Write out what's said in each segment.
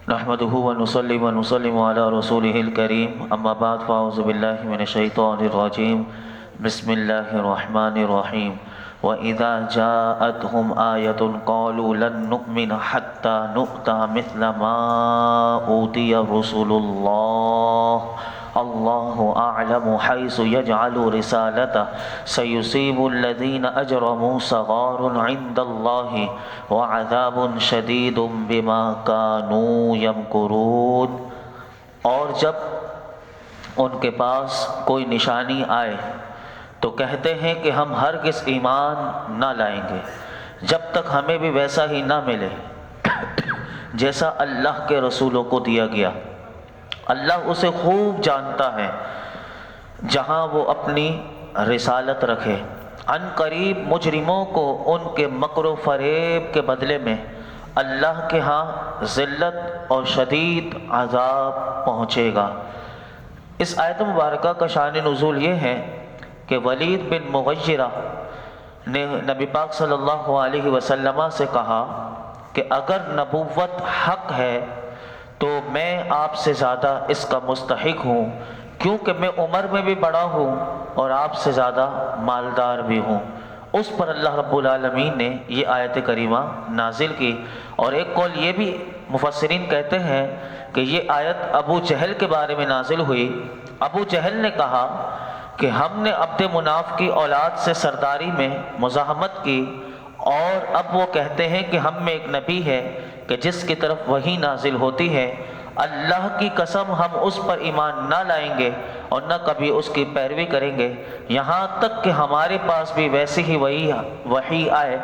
نحمده ونصلي ونسلم على رسوله الكريم اما بعد فاعوذ بالله من الشيطان الرجيم بسم الله الرحمن الرحيم وإذا جاءتهم آية قالوا لن نؤمن حتى نؤتى مثل ما أوتي رسل الله الله أعلم حيث يجعل رسالته سيصيب الذين أجرموا صغار عند الله وعذاب شديد بما كانوا يمكرون۔ اور جب ان کے پاس کوئی نشانی آئے تو کہتے ہیں کہ ہم ہرگز ایمان نہ لائیں گے جب تک ہمیں بھی ویسا ہی نہ ملے جیسا اللہ کے رسولوں کو دیا گیا۔ اللہ اسے خوب جانتا ہے جہاں وہ اپنی رسالت رکھے۔ عن قریب مجرموں کو ان کے مکر و فریب کے بدلے میں اللہ کے ہاں ذلت اور شدید عذاب پہنچے گا۔ اس آیت مبارکہ کا شان نزول یہ ہے کہ ولید بن مغیرہ نے نبی پاک صلی اللہ علیہ وسلم سے کہا کہ اگر نبوت حق ہے تو میں آپ سے زیادہ اس کا مستحق ہوں، کیونکہ میں عمر میں بھی بڑا ہوں اور آپ سے زیادہ مالدار بھی ہوں۔ اس پر اللہ رب العالمین نے یہ آیت کریمہ نازل کی۔ اور ایک قول یہ بھی مفسرین کہتے ہیں کہ یہ آیت ابو جہل کے بارے میں نازل ہوئی۔ ابو جہل نے کہا کہ ہم نے عبد مناف کی اولاد سے سرداری میں مزاحمت کی، اور اب وہ کہتے ہیں کہ ہم میں ایک نبی ہے کہ جس کی طرف وحی نازل ہوتی ہے، اللہ کی قسم ہم اس پر ایمان نہ لائیں گے اور نہ کبھی اس کی پیروی کریں گے یہاں تک کہ ہمارے پاس بھی ویسی ہی وحی آئے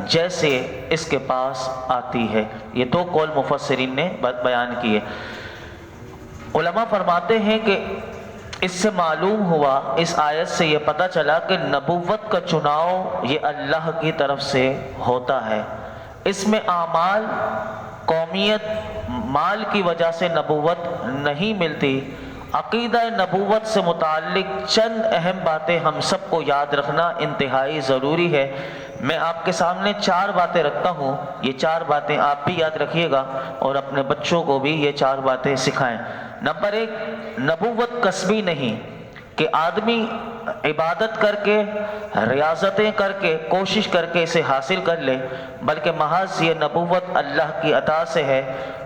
جیسے اس کے پاس آتی ہے۔ یہ دو قول مفسرین نے بیان کیے۔ علماء فرماتے ہیں کہ اس سے معلوم ہوا، اس آیت سے یہ پتہ چلا کہ نبوت کا چناؤ یہ اللہ کی طرف سے ہوتا ہے۔ اس میں اعمال، قومیت، مال کی وجہ سے نبوت نہیں ملتی۔ عقیدہ نبوت سے متعلق چند اہم باتیں ہم سب کو یاد رکھنا انتہائی ضروری ہے۔ میں آپ کے سامنے 4 باتیں رکھتا ہوں، یہ 4 باتیں آپ بھی یاد رکھیے گا اور اپنے بچوں کو بھی یہ 4 باتیں سکھائیں۔ نمبر 1، نبوت کسبی نہیں کہ آدمی عبادت کر کے، ریاضتیں کر کے، کوشش کر کے اسے حاصل کر لے، بلکہ محض یہ نبوت اللہ کی عطا سے ہے۔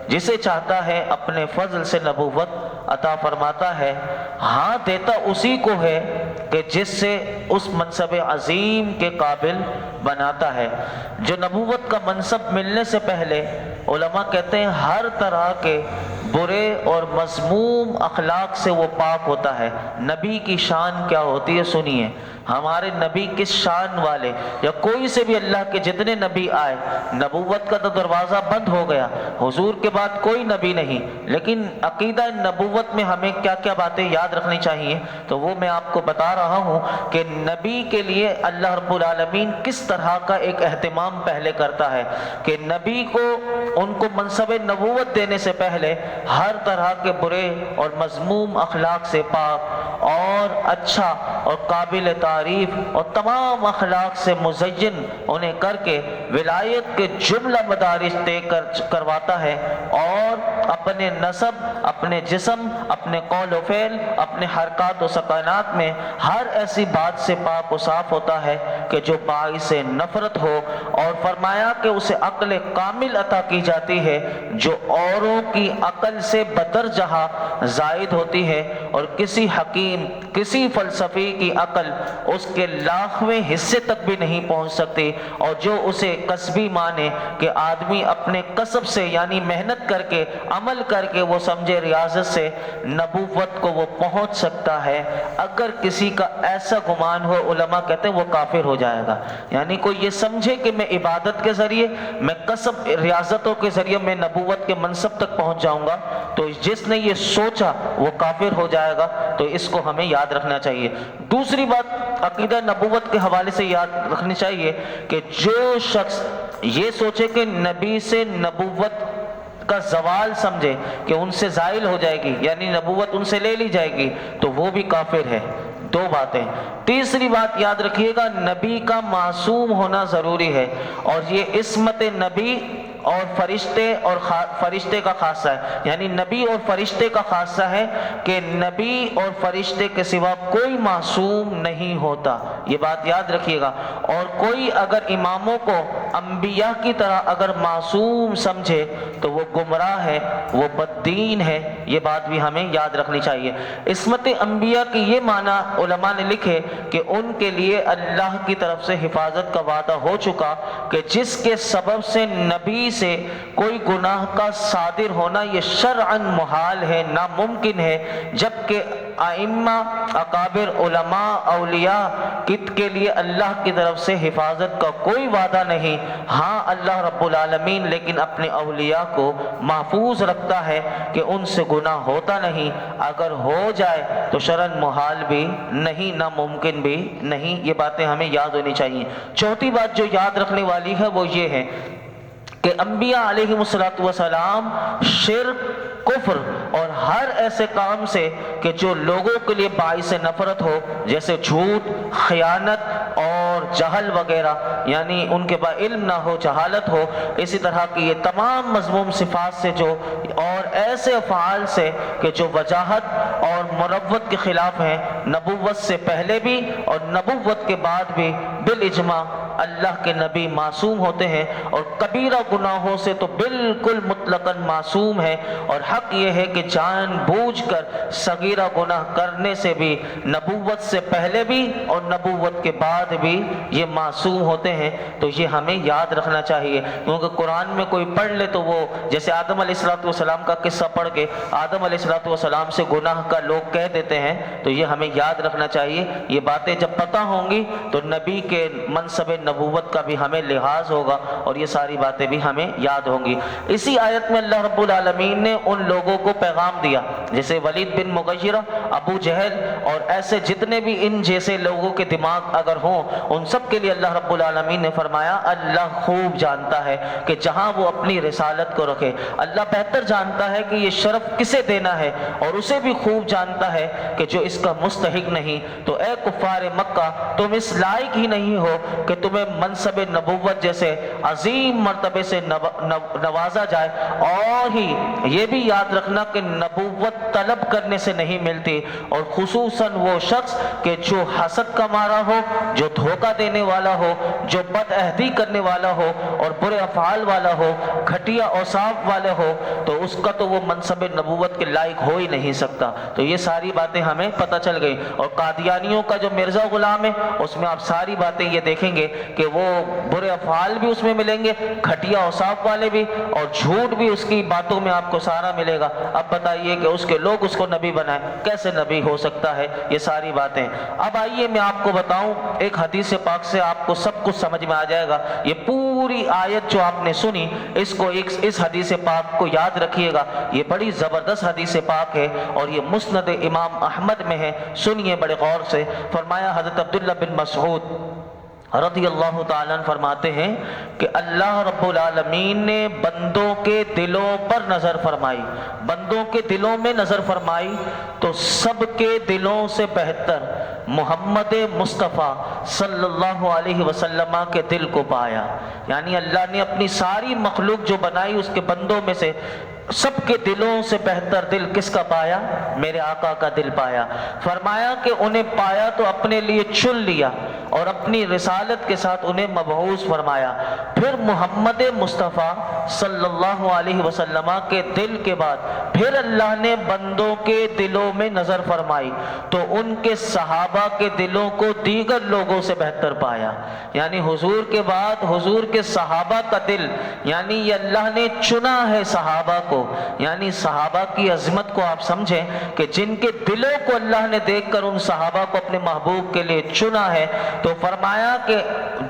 جسے چاہتا ہے اپنے فضل سے نبوت عطا فرماتا ہے۔ ہاں دیتا اسی کو ہے کہ جس سے اس منصب عظیم کے قابل بناتا ہے۔ جو نبوت کا منصب ملنے سے پہلے علماء کہتے ہیں ہر طرح کے برے اور مذموم اخلاق سے وہ پاک ہوتا ہے۔ نبی کی شان کیا ہوتی ہے سنیے۔ ہمارے نبی کس شان والے، یا کوئی سے بھی اللہ کے جتنے نبی آئے، نبوت کا تو دروازہ بند ہو گیا، حضور کے بعد کوئی نبی نہیں، لیکن عقیدہ نبوت میں ہمیں کیا کیا باتیں یاد رکھنی چاہیے، تو وہ میں آپ کو بتا رہا ہوں کہ نبی کے لیے اللہ رب العالمین کس طرح کا ایک اہتمام پہلے کرتا ہے کہ نبی کو ان کو منصب نبوت دینے سے پہلے ہر طرح کے برے اور مذموم اخلاق سے پاک اور اچھا اور قابل تعریف اور تمام اخلاق سے مزین انہیں کر کے ولایت کے جملہ مدارج طے کرواتا ہے، اور اپنے نسب، اپنے جسم، اپنے قول و فعل، اپنے حرکات و سکنات میں ہر ایسی بات سے پاک و صاف ہوتا ہے کہ جو باعث نفرت ہو، اور فرمایا کہ اسے عقل کامل عطا کی جاتی ہے جو اوروں کی عقل سے بدرجہ زائد ہوتی ہے، اور کسی حکیم، کسی فلسفی کی عقل اس کے لاکھویں حصے تک بھی نہیں پہنچ سکتی، اور جو اسے کسبی مانے کہ آدمی اپنے کسب سے یعنی محنت کر کے، عمل کر کے، وہ سمجھے ریاضت سے نبوت کو وہ پہنچ سکتا ہے، اگر کسی کا ایسا گمان ہو، علماء کہتے ہیں وہ کافر ہو جائے گا۔ یعنی کوئی یہ سمجھے کہ میں عبادت کے ذریعے، میں کسب ریاضتوں کے ذریعے میں نبوت کے منصب تک پہنچ جاؤں گا، تو جس نے یہ سوچا وہ کافر ہو جائے گا۔ تو اس کو ہمیں یاد رکھنا چاہیے۔ دوسری بات عقیدہ نبوت کے حوالے سے یاد رکھنی چاہیے کہ جو شخص یہ سوچے کہ نبی سے نبوت کا زوال سمجھے کہ ان سے زائل ہو جائے گی، یعنی نبوت ان سے لے لی جائے گی، تو وہ بھی کافر ہے۔ 2 باتیں۔ تیسری بات یاد رکھیے گا، نبی کا معصوم ہونا ضروری ہے، اور یہ عصمت نبی اور فرشتے کا خاصہ ہے، یعنی نبی اور فرشتے کا خاصہ ہے کہ نبی اور فرشتے کے سوا کوئی معصوم نہیں ہوتا، یہ بات یاد رکھیے گا۔ اور کوئی اگر اماموں کو انبیاء کی طرح اگر معصوم سمجھے تو وہ گمراہ ہے، وہ بددین ہے، یہ بات بھی ہمیں یاد رکھنی چاہیے۔ عصمت انبیاء کی یہ معنی علماء نے لکھے کہ ان کے لیے اللہ کی طرف سے حفاظت کا وعدہ ہو چکا کہ جس کے سبب سے نبی سے کوئی گناہ کا صادر ہونا یہ شرعاً محال ہے، ناممکن ہے، جبکہ ائمہ، اکابر، علماء، اولیاء کے لیے اللہ کی طرف سے حفاظت کا کوئی وعدہ نہیں۔ ہاں اللہ رب العالمین لیکن اپنے اولیاء کو محفوظ رکھتا ہے کہ ان سے گناہ ہوتا نہیں، اگر ہو جائے تو شرعاً محال بھی نہیں، ناممکن بھی نہیں، یہ باتیں ہمیں یاد ہونی چاہیے۔ چوتھی بات جو یاد رکھنے والی ہے وہ یہ ہے کہ انبیاء علیہم السلام شرک، کفر اور ہر ایسے کام سے کہ جو لوگوں کے لیے باعث نفرت ہو، جیسے جھوٹ، خیانت اور جہل وغیرہ، یعنی ان کے پاس علم نہ ہو، جہالت ہو، اسی طرح کی یہ تمام مذموم صفات سے جو اور ایسے افعال سے کہ جو وجاہت اور مروت کے خلاف ہیں، نبوت سے پہلے بھی اور نبوت کے بعد بھی بالاجماع اللہ کے نبی معصوم ہوتے ہیں، اور کبیرہ گناہوں سے تو بالکل مطلقاً معصوم ہے، اور حق یہ ہے کہ جان بوجھ کر صغیرہ گناہ کرنے سے بھی نبوت سے پہلے بھی اور نبوت کے بعد بھی یہ معصوم ہوتے ہیں۔ تو یہ ہمیں یاد رکھنا چاہیے، کیونکہ قرآن میں کوئی پڑھ لے تو وہ جیسے آدم علیہ السلام کا قصہ پڑھ کے آدم علیہ السلام سے گناہ کا لوگ کہہ دیتے ہیں، تو یہ ہمیں یاد رکھنا چاہیے۔ یہ باتیں جب پتہ ہوں گی تو نبی کے منصب نبوت کا بھی ہمیں لحاظ ہوگا اور یہ ساری باتیں بھی ہمیں یاد ہوں گی۔ اسی آیت میں اللہ رب العالمین نے ان لوگوں کو پیغام دیا جیسے ولید بن مغیرہ، ابو جہل اور ایسے جتنے بھی ان جیسے لوگوں کے دماغ اگر ہوں، ان سب کے لیے اللہ رب العالمین نے فرمایا اللہ خوب جانتا ہے کہ جہاں وہ اپنی رسالت کو رکھے، اللہ بہتر جانتا ہے کہ یہ شرف کسے دینا ہے، اور اسے بھی خوب جانتا ہے کہ جو اس کا مستحق نہیں۔ تو اے کفار مکہ، تم اس لائق ہی نہیں ہو کہ تمہیں منصب نبوت جیسے عظیم مرتبے سے نوازا جائے، اور ہی یہ بھی یاد رکھنا کہ نبوت طلب کرنے سے نہیں ملتی، اور خصوصاً وہ شخص کہ جو حسد کا مارا ہو، جو دھوکہ دینے والا ہو، جو بد عہدی کرنے والا ہو اور برے افعال والا ہو، گھٹیا اوصاف والے ہو، تو اس کا تو وہ منصب نبوت کے لائق ہو ہی نہیں سکتا۔ تو یہ ساری باتیں ہمیں پتہ چل گئی۔ اور قادیانیوں کا جو مرزا غلام ہے، اس میں آپ ساری باتیں یہ دیکھیں گے کہ وہ برے افعال بھی اس میں ملیں گے، گھٹیا اوصاف والے بھی، اور جھوٹ بھی اس کی باتوں میں آپ کو سارا ملے گا۔ اب بتائیے کہ اس کے لوگ اس کو نبی بنائیں، کیسے نبی ہو سکتا ہے؟ یہ ساری باتیں۔ اب آئیے میں آپ کو بتاؤں، ایک حدیث پاک سے آپ کو سب کچھ سمجھ میں آ جائے گا۔ یہ پوری آیت جو آپ نے سنی، اس کو اس حدیث پاک کو یاد رکھیے گا، یہ بڑی زبردست حدیث پاک ہے اور یہ مسند امام احمد میں ہے۔ سنیے بڑے غور سے۔ فرمایا حضرت عبداللہ بن مسعود رضی اللہ تعالیٰ عنہ فرماتے ہیں کہ اللہ رب العالمین نے بندوں کے دلوں پر نظر فرمائی، بندوں کے دلوں میں نظر فرمائی تو سب کے دلوں سے بہتر محمد مصطفیٰ صلی اللہ علیہ وسلم کے دل کو پایا۔ یعنی اللہ نے اپنی ساری مخلوق جو بنائی اس کے بندوں میں سے سب کے دلوں سے بہتر دل کس کا پایا؟ میرے آقا کا دل پایا۔ فرمایا کہ انہیں پایا تو اپنے لیے چن لیا اور اپنی رسالت کے ساتھ انہیں مبعوث فرمایا۔ پھر محمد مصطفیٰ صلی اللہ علیہ وسلم کے دل کے بعد پھر اللہ نے بندوں کے دلوں میں نظر فرمائی تو ان کے صحابہ کے دلوں کو دیگر لوگوں سے بہتر پایا۔ یعنی حضور کے بعد حضور کے صحابہ کا دل، یعنی یہ اللہ نے چنا ہے صحابہ کو، یعنی صحابہ کی عظمت کو آپ سمجھیں کہ جن کے دلوں کو اللہ نے دیکھ کر ان صحابہ کو اپنے محبوب کے لیے چنا ہے، تو فرمایا کہ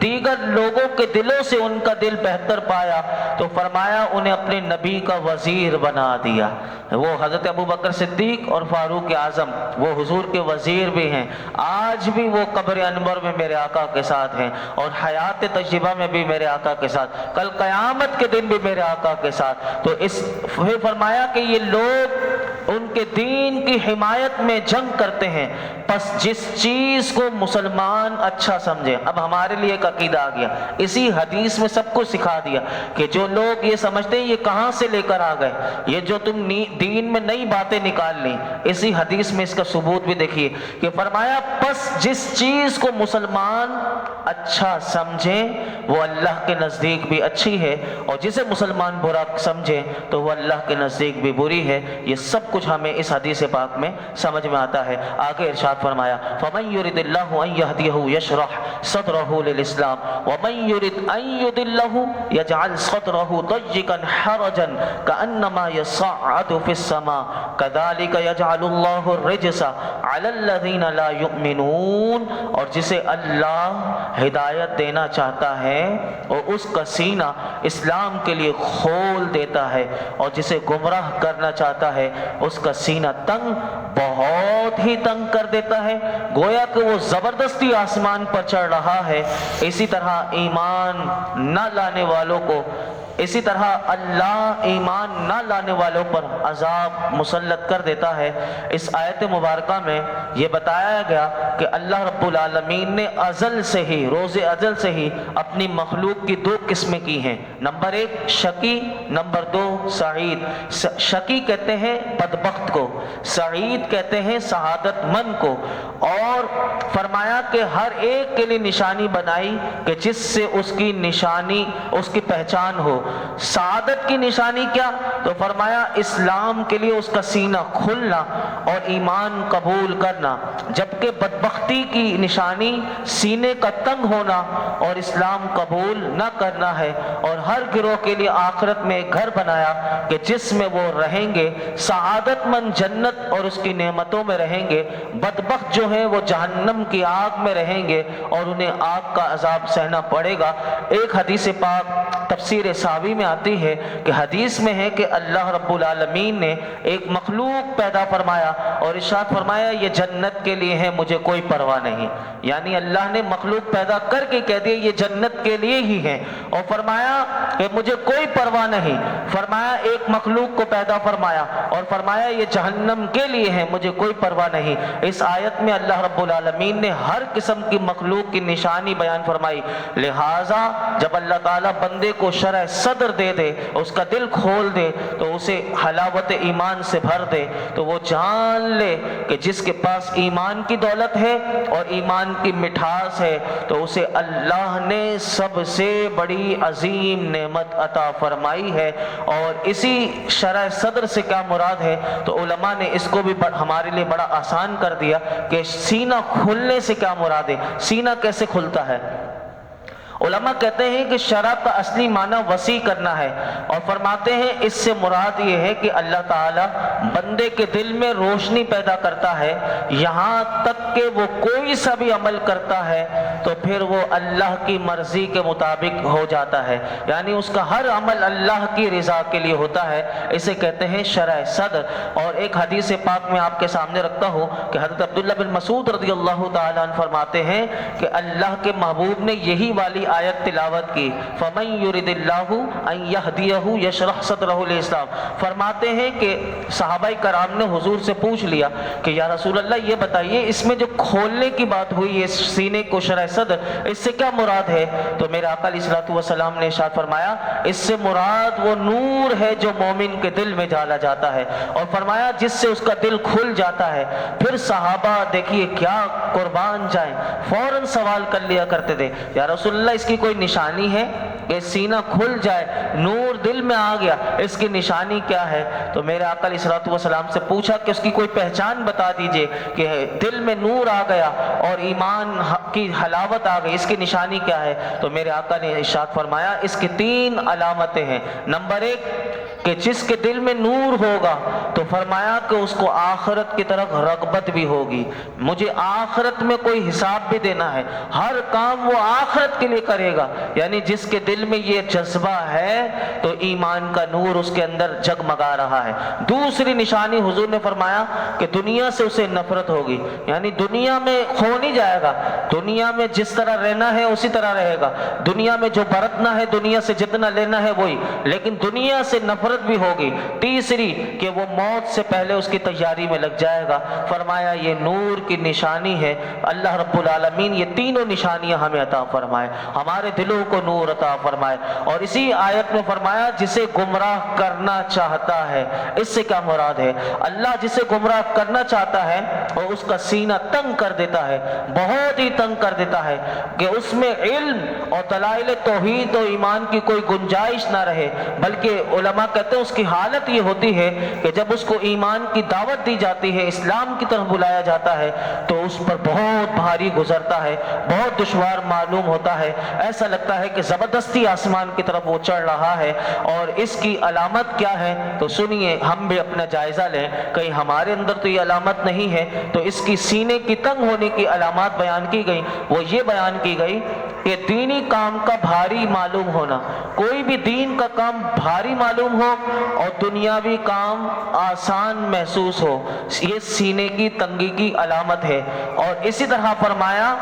دیگر لوگوں کے دلوں سے ان کا دل بہتر پایا، تو فرمایا انہیں اپنے نبی کا وزیر بنا دیا۔ وہ حضرت ابو بکر صدیق اور فاروق اعظم وہ حضور کے وزیر بھی ہیں، آج بھی وہ قبر انور میں میرے آقا کے ساتھ ہیں اور حیات طیبہ میں بھی میرے آقا کے ساتھ، کل قیامت کے دن بھی میرے آقا کے ساتھ۔ تو اس پھر فرمایا کہ یہ لوگ ان کے دین کی حمایت میں جنگ کرتے ہیں، پس جس چیز کو مسلمان اچھا سمجھے۔ اب ہمارے لیے ایک عقیدہ آ گیا، اسی حدیث میں سب کچھ سکھا دیا کہ جو لوگ یہ سمجھتے ہیں یہ کہاں سے لے کر آ گئے، یہ جو تم دین میں نئی باتیں نکال لیں، اسی حدیث میں اس کا ثبوت بھی دیکھیے کہ فرمایا پس جس چیز کو مسلمان اچھا سمجھیں وہ اللہ کے نزدیک بھی اچھی ہے، اور جسے مسلمان برا سمجھے تو وہ اللہ کے نزدیک بھی بری ہے۔ یہ سب کچھ ہمیں اس حدیث پاک میں سمجھ میں آتا ہے۔ آگے ارشاد فرمایا فَمَن يُرِدِ اللَّهُ أَن يَهْدِيَهُ يَشْرَحْ صَدْرَهُ لِلْإِسْلَامِ وَمَن يُرِدْ أَن يُضِلَّهُ يَجْعَلْ صَدْرَهُ ضَيِّقًا حَرَجًا كَأَنَّمَا يَصَّعَّدُ فِي السَّمَاءِ كَذَلِكَ يَجْعَلُ اللَّهُ الرِّجْسَ عَلَى الَّذِينَ لَا يُؤْمِنُونَ، اور جسے اللہ ہدایت دینا چاہتا ہے اور اس کا سینہ اسلام کے لیے کھول دیتا ہے، اور جسے گمراہ کرنا چاہتا ہے اس کا سینہ تنگ، بہت ہی تنگ کر دیتا ہے، گویا کہ وہ زبردستی آسمان پر چڑھ رہا ہے۔ اسی طرح ایمان نہ لانے والوں کو، اسی طرح اللہ ایمان نہ لانے والوں پر عذاب مسلط کر دیتا ہے۔ اس آیت مبارکہ میں یہ بتایا گیا کہ اللہ رب العالمین نے ازل سے ہی، روز ازل سے ہی اپنی مخلوق کی دو قسمیں کی ہیں، نمبر ایک شقی، نمبر دو سعید۔ شقی کہتے ہیں بدبخت کو، سعید کہتے ہیں سعادت مند کو، اور فرمایا کہ ہر ایک کے لیے نشانی بنائی کہ جس سے اس کی نشانی، اس کی پہچان ہو۔ سعادت کی نشانی کیا؟ تو فرمایا اسلام کے لیے اس کا سینہ کھلنا اور ایمان قبول کرنا، جبکہ بدبختی کی نشانی سینے کا تنگ ہونا اور اسلام قبول نہ کرنا ہے۔ اور ہر گروہ کے لیے آخرت میں ایک گھر بنایا کہ جس میں وہ رہیں گے، سعادت مند جنت اور اس کی نعمتوں میں رہیں گے، بدبخت جو ہیں وہ جہنم کی آگ میں رہیں گے اور انہیں آگ کا عذاب سہنا پڑے گا۔ ایک حدیث پاک تفسیر صحابی میں آتی ہے کہ حدیث میں ہے کہ اللہ رب العالمین نے ایک مخلوق پیدا فرمایا اور ارشاد فرمایا یہ جنت کے لیے ہے، مجھے کوئی پرواہ نہیں۔ یعنی اللہ نے مخلوق پیدا کر کے کہہ دیا یہ جنت کے لیے ہی ہے، اور فرمایا کہ مجھے کوئی پرواہ نہیں۔ فرمایا ایک مخلوق کو پیدا فرمایا اور فرمایا یہ جہنم کے لیے ہے، مجھے کوئی پرواہ نہیں۔ اس آیت میں اللہ رب العالمین نے ہر قسم کی مخلوق کی نشانی بیان فرمائی، لہٰذا جب اللہ تعالیٰ بندے کو شرح صدر دے دے، اس کا دل کھول دے تو اسے حلاوت ایمان سے بھر دے، تو وہ جان لے کہ جس کے پاس ایمان کی دولت ہے اور ایمان کی مٹھاس ہے تو اسے اللہ نے سب سے بڑی عظیم نعمت عطا فرمائی ہے۔ اور اسی شرح صدر سے کیا مراد ہے تو علماء نے اس کو بھی ہمارے لیے بڑا آسان کر دیا کہ سینہ کھلنے سے کیا مراد ہے، سینہ کیسے کھلتا ہے۔ علماء کہتے ہیں کہ شرح کا اصلی معنی وسیع کرنا ہے، اور فرماتے ہیں اس سے مراد یہ ہے کہ اللہ تعالیٰ بندے کے دل میں روشنی پیدا کرتا ہے، یہاں تک کہ وہ کوئی سا بھی عمل کرتا ہے تو پھر وہ اللہ کی مرضی کے مطابق ہو جاتا ہے، یعنی اس کا ہر عمل اللہ کی رضا کے لیے ہوتا ہے، اسے کہتے ہیں شرح صدر۔ اور ایک حدیث پاک میں آپ کے سامنے رکھتا ہوں کہ حضرت عبداللہ بن مسعود رضی اللہ تعالیٰ عنہ فرماتے ہیں کہ اللہ کے محبوب نے یہی والی آیت تلاوت کی، فَمَن يُرِدِ اللَّهُ أَن يَهْدِيَهُ يَشْرَحْ صَدْرَهُ لِلْإِسْلَامِ۔ فرماتے ہیں کہ صحابہ کرام نے حضور سے پوچھ لیا کہ یا رسول اللہ یہ بتائیے اس میں جو کھولنے کی بات ہوئی ہے سینے کو شرح صدر، اس سے کیا مراد ہے؟ تو میرے آقا علیہ الصلوۃ والسلام نے ارشاد فرمایا اس سے مراد وہ نور ہے جو مومن کے دل میں ڈالا جاتا ہے، اور فرمایا جس سے اس کا دل کھل جاتا ہے۔ پھر صحابہ دیکھیے کیا قربان جائیں، فوراً سوال کر لیا کرتے تھے یا رسول اللہ اس کی کوئی نشانی ہے کہ سینہ کھل جائے، نور دل میں آ گیا، اس کی نشانی کیا ہے؟ تو میرے آقا علیہ الصلوۃ والسلام سے پوچھا کہ اس کی کوئی پہچان بتا دیجئے کہ دل میں نور آ گیا اور ایمان کی حلاوت آ گئی، اس کی نشانی کیا ہے؟ تو میرے آقا نے ارشاد فرمایا اس کی 3 علامتیں ہیں۔ نمبر 1 کہ جس کے دل میں نور ہوگا تو فرمایا کہ اس کو آخرت کی طرف رغبت بھی ہوگی، مجھے آخرت میں کوئی حساب بھی دینا ہے، ہر کام وہ آخرت کے لیے کرے گا، یعنی جس کے دل میں یہ جذبہ ہے تو ایمان کا نور اس کے اندر جگمگا رہا ہے۔ دوسری نشانی حضور نے فرمایا کہ دنیا سے اسے نفرت ہوگی، یعنی دنیا میں کھو نہیں جائے گا، دنیا میں جس طرح رہنا ہے اسی طرح رہے گا، دنیا میں جو برتنا ہے، دنیا سے جتنا لینا ہے وہی، لیکن دنیا سے نفرت ضرورت بھی ہوگی، تیسری کہ وہ موت سے پہلے اس کی تیاری میں لگ جائے گا۔ فرمایا یہ نور کی نشانی ہے۔ اللہ رب العالمین یہ تینوں نشانیاں ہمیں عطا فرمائے، ہمارے دلوں کو نور عطا فرمائے۔ اور اسی آیت میں فرمایا جسے گمراہ کرنا چاہتا ہے، اس سے کیا مراد ہے؟ اللہ جسے گمراہ کرنا چاہتا ہے اور اس کا سینہ تنگ کر دیتا ہے، بہت ہی تنگ کر دیتا ہے کہ اس میں علم اور دلائل توحید و ایمان کی کوئی گنجائش نہ رہے، بلکہ علماء کہتے ہیں اس کی حالت یہ ہوتی ہے کہ جب اس کو ایمان کی دعوت دی جاتی ہے، اسلام کی طرف بلایا جاتا ہے تو اس پر بہت بھاری گزرتا ہے، بہت دشوار معلوم ہوتا ہے، ایسا لگتا ہے کہ زبردستی آسمان کی طرف وہ چڑھ رہا ہے۔ اور اس کی علامت کیا ہے تو سنیے، ہم بھی اپنا جائزہ لیں، کہیں ہمارے اندر تو یہ علامت نہیں ہے۔ تو اس کی سینے کی تنگ ہونے کی علامات بیان کی گئی، وہ یہ بیان کی گئی کہ دینی کام کا بھاری معلوم ہونا، کوئی بھی دین کا کام بھاری معلوم ہو اور دنیاوی کام آسان محسوس ہو، یہ سینے کی تنگی کی علامت ہے۔ اور اسی طرح فرمایا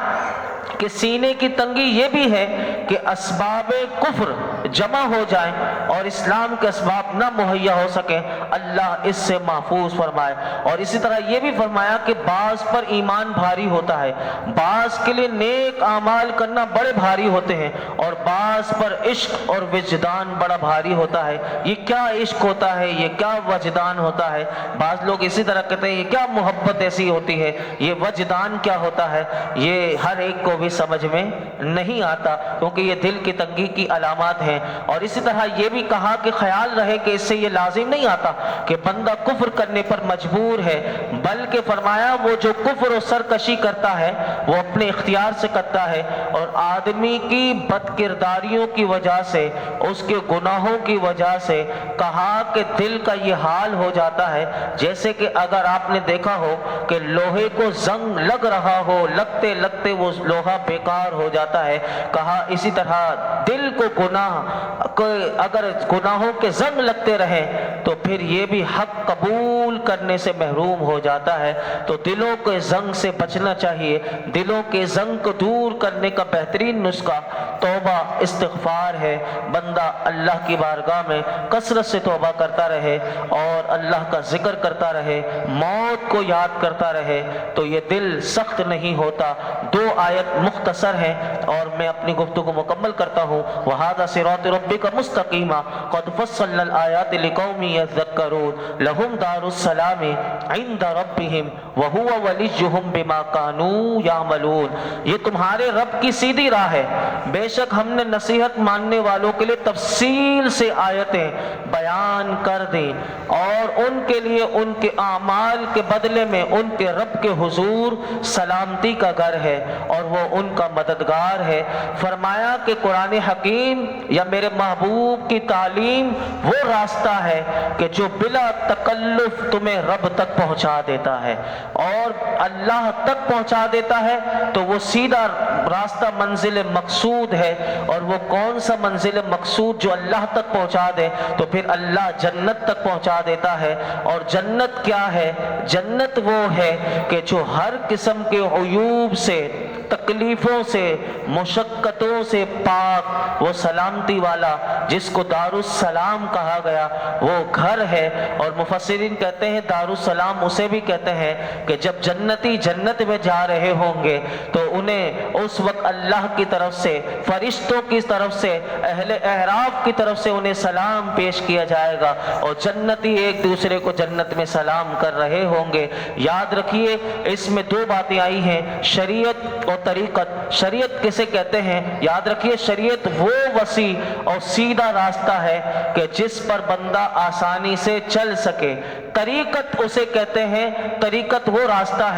کہ سینے کی تنگی یہ بھی ہے کہ اسباب کفر جمع ہو جائیں اور اسلام کے اسباب نہ مہیا ہو سکیں، اللہ اس سے محفوظ فرمائے۔ اور اسی طرح یہ بھی فرمایا کہ بعض پر ایمان بھاری ہوتا ہے، بعض کے لیے نیک اعمال کرنا بڑے بھاری ہوتے ہیں، اور بعض پر عشق اور وجدان بڑا بھاری ہوتا ہے۔ یہ کیا عشق ہوتا ہے، یہ کیا وجدان ہوتا ہے؟ بعض لوگ اسی طرح کہتے ہیں یہ کیا محبت ایسی ہوتی ہے، یہ وجدان کیا ہوتا ہے؟ یہ ہر ایک کو بھی سمجھ میں نہیں آتا، کیونکہ یہ دل کی تنگی کی علامات ہیں۔ اور اسی طرح یہ بھی کہا کہ خیال رہے کہ اس سے یہ لازم نہیں آتا کہ بندہ کفر کرنے پر مجبور ہے، بلکہ فرمایا وہ جو کفر و سرکشی کرتا ہے وہ اپنے اختیار سے کرتا ہے، اور آدمی کی بد کرداریوں کی وجہ سے، اس کے گناہوں کی وجہ سے کہا کہ دل کا یہ حال ہو جاتا ہے جیسے کہ اگر آپ نے دیکھا ہو کہ لوہے کو زنگ لگ رہا ہو، لگتے لگتے وہ لوہا بیکار ہو جاتا ہے۔ کہا اسی طرح دل کو اگر گناہوں کے زنگ لگتے رہیں تو پھر یہ بھی حق قبول کرنے سے محروم ہو جاتا ہے۔ تو دلوں کے زنگ سے بچنا چاہیے۔ دلوں کے زنگ کو دور کرنے کا بہترین نسخہ توبہ استغفار ہے۔ بندہ اللہ کی بارگاہ میں کثرت سے توبہ کرتا رہے اور اللہ کا ذکر کرتا رہے، موت کو یاد کرتا رہے تو یہ دل سخت نہیں ہوتا۔ دو آیت مختصر ہیں اور میں اپنی گفتگو مکمل کرتا ہوں۔ وَهَذَا صِرَاطُ رَبِّكَ مُسْتَقِيمًا قَدْ فَصَّلْنَا الْآيَاتِ لِقَوْمٍ يَذَّكَّرُونَ لَهُمْ دَارُ السَّلَامِ عِنْدَ رَبِّهِمْ وَهُوَ وَلِيُّهُمْ بِمَا كَانُوا يَعْمَلُونَ۔ یہ تمہارے رب کی سیدھی راہ ہے، بے شک ہم نے نصیحت ماننے والوں کے لیے تفصیل سے آیتیں بیان کر دیں اور ان کے لیے ان کے اعمال کے بدلے میں ان کے رب کے حضور سلامتی کا گھر ہے اور وہ ان کا مددگار ہے۔ فرمایا کہ قرآن حکیم یا میرے محبوب کی تعلیم وہ راستہ ہے کہ جو بلا تکلف تمہیں رب تک پہنچا دیتا ہے، اور اللہ تک پہنچا دیتا ہے تو وہ سیدھا راستہ منزل مقصود ہے۔ اور وہ کون سا منزل مقصود جو اللہ تک پہنچا دے؟ تو پھر اللہ جنت تک پہنچا دیتا ہے۔ اور جنت کیا ہے؟ جنت وہ ہے کہ جو ہر قسم کے عیوب سے، تکلیفوں سے، مشقتوں سے پاک، وہ سلامتی والا جس کو دار السلام کہا گیا وہ گھر ہے۔ اور مفسرین کہتے ہیں دار السلام اسے بھی کہتے ہیں کہ جب جنتی جنت میں جا رہے ہوں گے تو انہیں اس وقت اللہ کی طرف سے، فرشتوں کی طرف سے، اہل اعراف کی طرف سے انہیں سلام پیش کیا جائے گا اور جنتی ایک دوسرے کو جنت میں سلام کر رہے ہوں گے۔ یاد رکھیے اس میں دو باتیں آئی ہیں، شریعت اور طریقت۔ شریعت کسے کہتے ہیں؟ یاد رکھیے شریعت وہ وسیع اور سیدھا راستہ ہے کہ جس پر بندہ آسانی سے چل سکے۔ طریقت اسے کہتے ہیں، طریقت وہ راستہ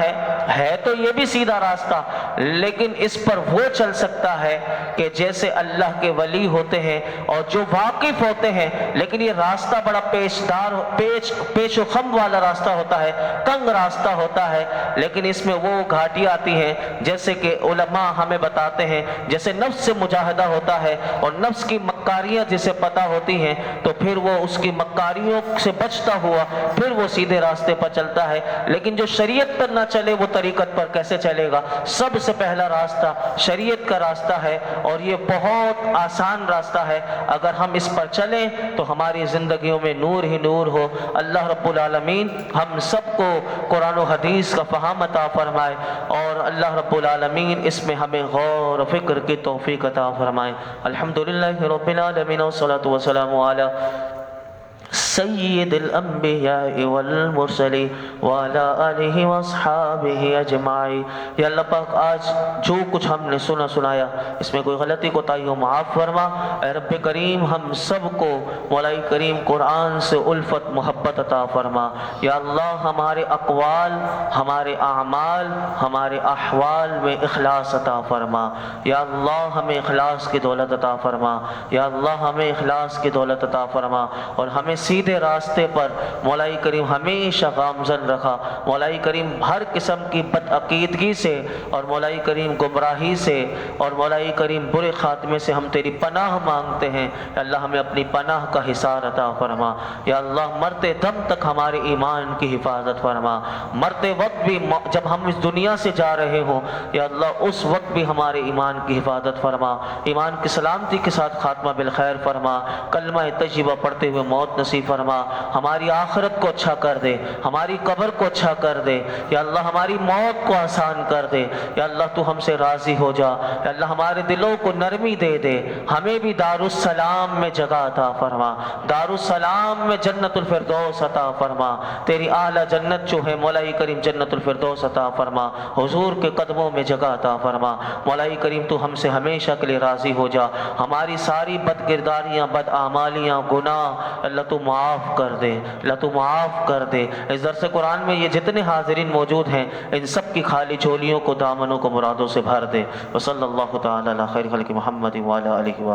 ہے تو یہ بھی سیدھا راستہ، لیکن اس پر وہ چل سکتا ہے کہ جیسے اللہ کے ولی ہوتے ہیں اور جو واقف ہوتے ہیں، لیکن یہ راستہ بڑا پیچ و خم والا راستہ ہوتا ہے، تنگ راستہ ہوتا ہے، لیکن اس میں وہ گھاٹیاں آتی ہیں جیسے کہ علماء ہمیں بتاتے ہیں، جیسے نفس سے مجاہدہ ہوتا ہے اور نفس کی مکاریاں جسے پتہ ہوتی ہیں تو پھر وہ اس کی مکاریوں سے بچتا ہوا پھر وہ سیدھے راستے پر چلتا ہے، لیکن جو شریعت پر نہ چلے وہ طریقت پر کیسے چلے گا؟ سب سے پہلا راستہ شریعت کا راستہ ہے، اور یہ بہت آسان راستہ ہے۔ اگر ہم اس پر چلیں تو ہماری زندگیوں میں نور ہی نور ہو۔ اللہ رب العالمین ہم سب کو قرآن و حدیث کا فہم عطا فرمائے، اور اللہ رب العالمین اس میں ہمیں غور و فکر کی توفیق عطا فرمائے۔ الحمدللہ رب العالمین والصلاة والسلام علی سید الانبیاء والمرسلین وعلی آلہ واصحابہ اجمعین۔ یا اللہ پاک آج جو کچھ ہم نے سنایا اس میں کوئی غلطی کوتاہی ہو معاف فرما۔ اے رب کریم ہم سب کو مولا کریم قرآن سے الفت محبت عطا فرما۔ یا اللہ ہمارے اقوال، ہمارے اعمال، ہمارے احوال میں اخلاص عطا فرما۔ یا اللہ ہمیں اخلاص کی دولت عطا فرما۔ یا اللہ ہمیں اخلاص کی دولت عطا فرما، اور ہمیں سیدھے راستے پر مولا کریم ہمیشہ گامزن رکھا۔ مولا کریم ہر قسم کی بدعقیدگی سے اور مولا کریم گمراہی سے اور مولا کریم برے خاتمے سے ہم تیری پناہ مانگتے ہیں۔ یا اللہ ہمیں اپنی پناہ کا حصار عطا فرما۔ یا اللہ مرتے دم تک ہمارے ایمان کی حفاظت فرما۔ مرتے وقت بھی جب ہم اس دنیا سے جا رہے ہوں یا اللہ اس وقت بھی ہمارے ایمان کی حفاظت فرما، ایمان کی سلامتی کے ساتھ خاتمہ بالخیر فرما، کلمہ طیبہ پڑھتے ہوئے موت نصیب فرما، ہماری آخرت کو اچھا کر دے، ہماری قبر کو اچھا کر دے۔ یا اللہ ہماری موت کو آسان کر دے۔ یا اللہ تو ہم سے راضی ہو جا۔ یا اللہ ہمارے دلوں کو نرمی دے دے، ہمیں بھی دارالسلام میں جگہ عطا فرما، دارالسلام میں جنت الفردوس عطا فرما، تیری اعلیٰ جنت جو ہے مولا کریم جنت الفردوس عطا فرما، حضور کے قدموں میں جگہ عطا فرما۔ مولا کریم تو ہم سے ہمیشہ کے لیے راضی ہو جا، ہماری ساری بد کرداریاں، بد اعمالیاں، گناہ اللہ تو معاف کر دے، اللہ تو معاف کر دے۔ اس درس قرآن میں یہ جتنے حاضرین موجود ہیں ان سب کی خالی جھولیوں کو، دامنوں کو مرادوں سے بھر دے۔ وصلی اللہ تعالی علی خیر خلق محمد وعلی آلہ